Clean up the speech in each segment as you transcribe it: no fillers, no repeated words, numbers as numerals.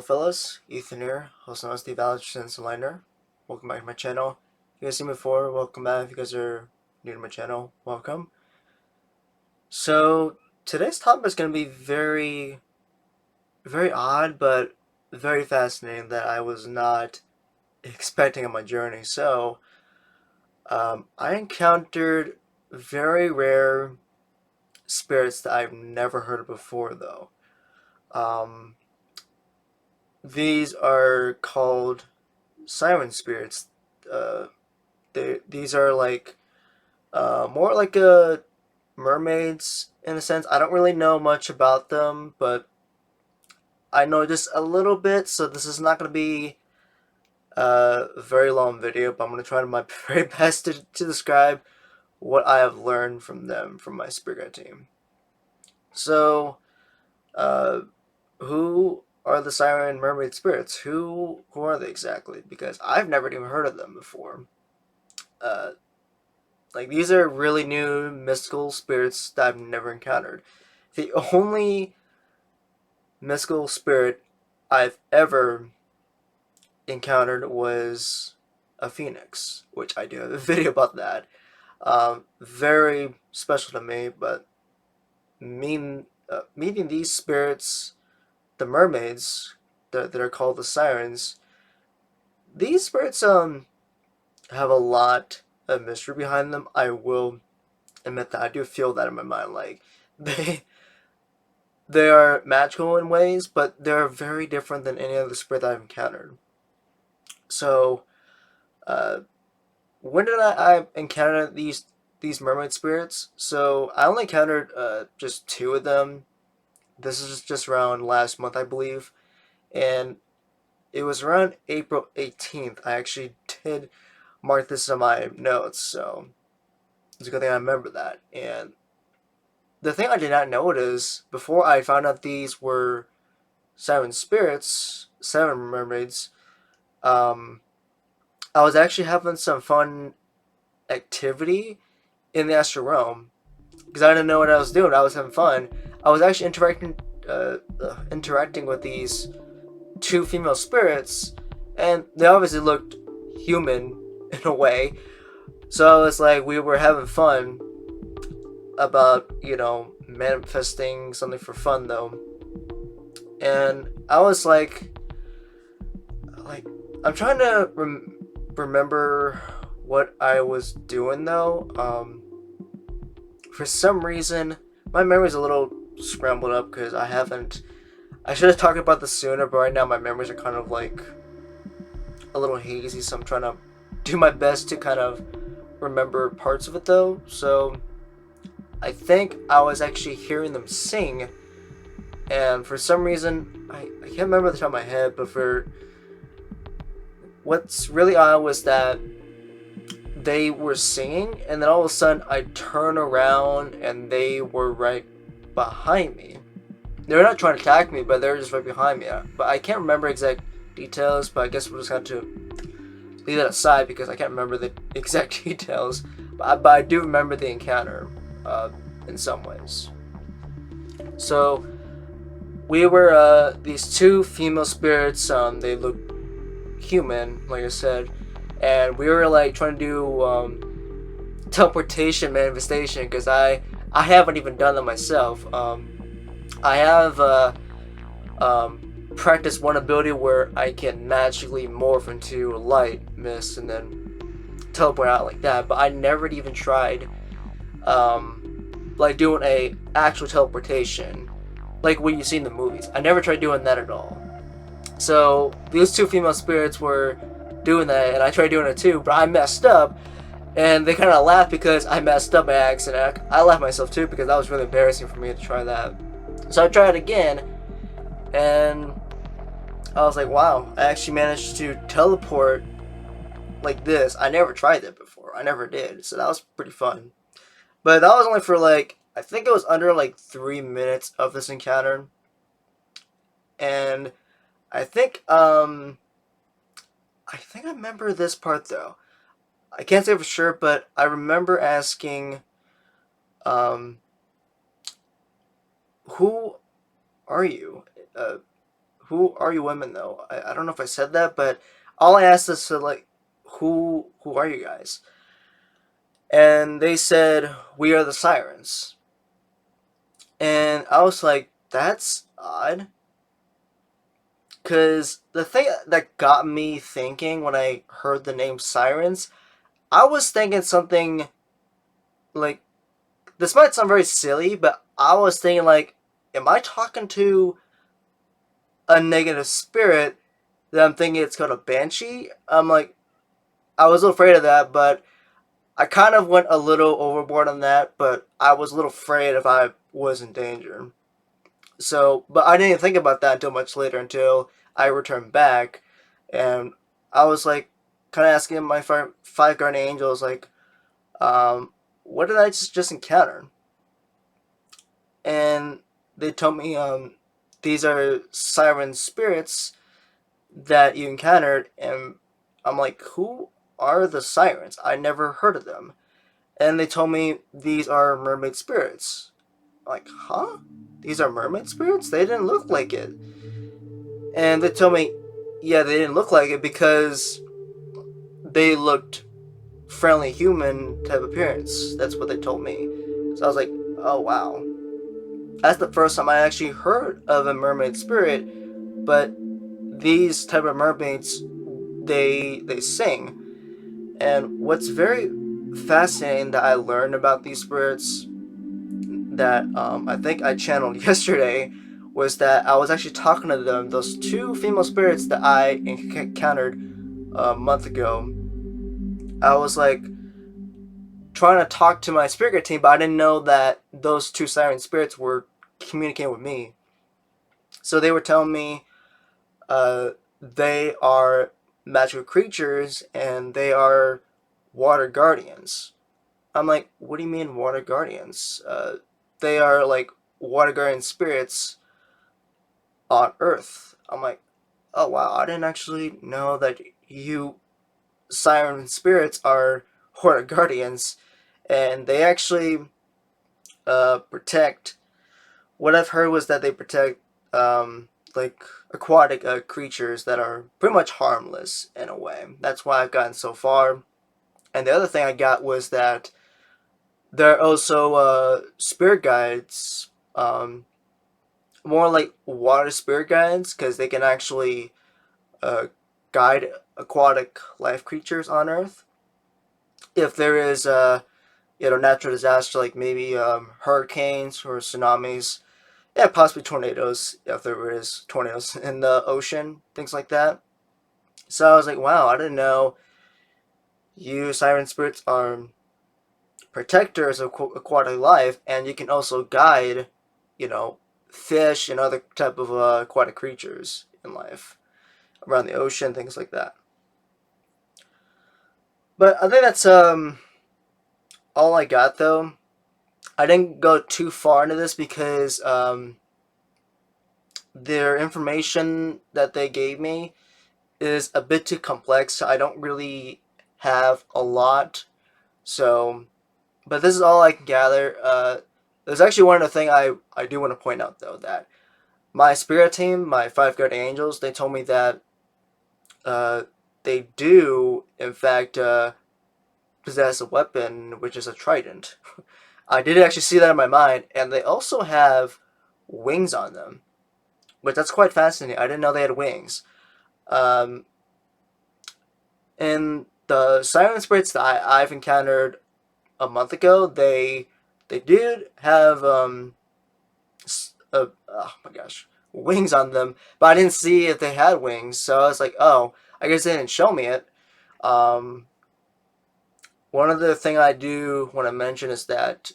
fellas, Ethan here, also known as the Valid Sense Liner. Welcome back to my channel. If you guys seen me before, welcome back. If you guys are new to my channel, welcome. So today's topic is going to be very odd, but very fascinating that I was not expecting on my journey. I encountered very rare spirits that I've never heard of before, though. Um, these are called Siren spirits. Uh, these are like more like mermaids in a sense. I don't really know much about them, but I know just a little bit. So this is not going to be a very long video, but I'm going to try my very best to describe what I have learned from them from my spirit guide team. So, uh, who are the Siren mermaid spirits? Who are they exactly? Because I've never even heard of them before. Uh, Like, these are really new mystical spirits that I've never encountered. The only mystical spirit I've ever encountered was a phoenix, which I do have a video about that. Very special to me, but meeting these spirits, the mermaids that are called the sirens, these spirits have a lot of mystery behind them. I will admit that I do feel that in my mind. Like, they they are magical in ways, but they're very different than any other spirit that I've encountered. So, uh, when did I encounter these mermaid spirits? So I only encountered just two of them. This is just around last month, I believe, and it was around April 18th. I actually did mark this on my notes, so it's a good thing I remember that. And the thing I did not know is before I found out these were seven spirits, seven mermaids. Um, I was actually having some fun activity in the astral realm because I didn't know what I was doing. I was having fun. I was actually interacting with these two female spirits, and they obviously looked human in a way. So it's like we were having fun about manifesting something for fun though, and I was like I'm trying to remember what I was doing though. For some reason, my memory's a little scrambled up because I haven't. I should have talked about this sooner, but right now my memories are kind of like a little hazy, so I'm trying to do my best to kind of remember parts of it though. So I think I was actually hearing them sing, and for some reason, I can't remember the top of my head, but for what's really odd was that they were singing, and then all of a sudden I turn around and they were right behind me. They were not trying to attack me, but they were just right behind me. But I can't remember exact details, but I guess we'll just have to leave that aside because I can't remember the exact details. But I do remember the encounter in some ways. So we were these two female spirits. They looked human, like I said, and we were like trying to do teleportation manifestation because I haven't even done that myself. I have practiced one ability where I can magically morph into a light mist and then teleport out like that, but I never even tried like doing a actual teleportation like what you see in the movies. I never tried doing that at all. So these two female spirits were doing that, and I tried doing it too, but I messed up, and they kind of laughed because I messed up by accident. I laughed myself too because that was really embarrassing for me to try that. So I tried again, and I was like, wow, I actually managed to teleport like this. I never tried that before. I never did, so that was pretty fun. But that was only for like, I think it was under like 3 minutes of this encounter, and I think I remember this part though. I can't say for sure, but I remember asking, um, "Who are you? who are you women though? I don't know if I said that, but all I asked is to like, who are you guys? And they said we are the Sirens. And I was like, that's odd. Because the thing that got me thinking when I heard the name Sirens, I was thinking something like, this might sound very silly, but I was thinking like, am I talking to a negative spirit that I'm thinking it's called a banshee? I'm like, I was afraid of that, but I kind of went a little overboard on that, but I was a little afraid if I was in danger. So, but I didn't think about that until much later, until I returned back, and I was like, kind of asking my five guardian angels, like, um, what did I just encounter? And they told me, these are siren spirits that you encountered, and I'm like, who are the sirens? I never heard of them. And they told me these are mermaid spirits. I'm like, huh? These are mermaid spirits? They didn't look like it. And they told me, yeah, they didn't look like it because they looked friendly human type appearance. That's what they told me. So I was like, oh wow. That's the first time I actually heard of a mermaid spirit, but these type of mermaids, they sing. And what's very fascinating that I learned about these spirits that I think I channeled yesterday was that I was actually talking to them, those two female spirits that I encountered a month ago. I was like trying to talk to my spirit team, but I didn't know that those two siren spirits were communicating with me. So they were telling me uh, they are magical creatures and they are water guardians. I'm like, what do you mean water guardians? They are like water guardian spirits on Earth. I'm like, oh wow, I didn't actually know that you siren spirits are water guardians, and they actually protect. What I've heard was that they protect like aquatic creatures that are pretty much harmless in a way. That's why I've gotten so far. And the other thing I got was that there are also spirit guides, more like water spirit guides, because they can actually uh, guide aquatic life creatures on Earth. If there is a natural disaster like maybe hurricanes or tsunamis, yeah, possibly tornadoes if there is tornadoes in the ocean, things like that. So I was like, wow, I didn't know you siren spirits are protectors of aquatic life, and you can also guide, you know, fish and other type of aquatic creatures in life around the ocean, things like that. But I think that's all I got though. I didn't go too far into this because their information that they gave me is a bit too complex. I don't really have a lot. So, but this is all I can gather. There's actually one other thing I do want to point out though, that my spirit team, my five guardian angels, they told me that uh, they do in fact possess a weapon, which is a trident. I did actually see that in my mind, and they also have wings on them, which that's quite fascinating. I didn't know they had wings. Um, and the siren spirits that I've encountered a month ago, they did have oh my gosh, wings on them, but I didn't see if they had wings, so I was like, oh, I guess they didn't show me it. Um, One other thing I do want to mention is that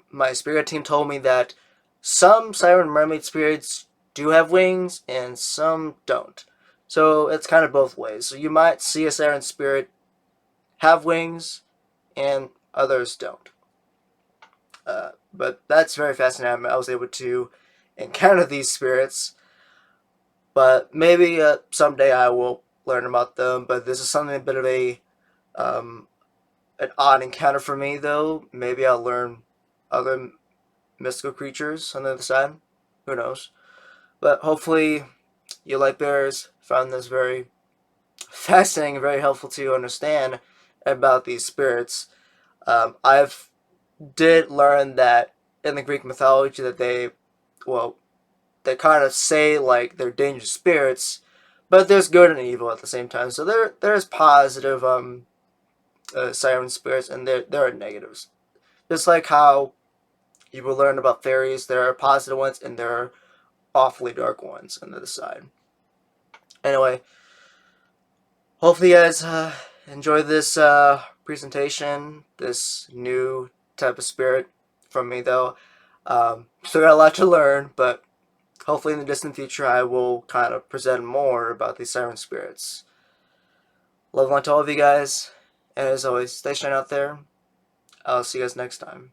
my spirit team told me that some siren mermaid spirits do have wings and some don't. So it's kind of both ways. So you might see a siren spirit have wings and others don't. But that's very fascinating. I was able to encounter these spirits, but maybe someday I will learn about them. But this is something a bit of um, an odd encounter for me, though. Maybe I'll learn other mystical creatures on the other side. Who knows? But hopefully, you light bearers found this very fascinating and very helpful to understand about these spirits. I've did learn that in the Greek mythology that well, they kind of say like they're dangerous spirits, but there's good and evil at the same time. So there's positive siren spirits, and there are negatives. Just like how you will learn about fairies, there are positive ones and there are awfully dark ones on the other side. Anyway, hopefully you guys enjoy this presentation, this new type of spirit from me though. Still got a lot to learn, but hopefully in the distant future I will kind of present more about these siren spirits. Love and light to all of you guys, and as always, stay shine out there. I'll see you guys next time.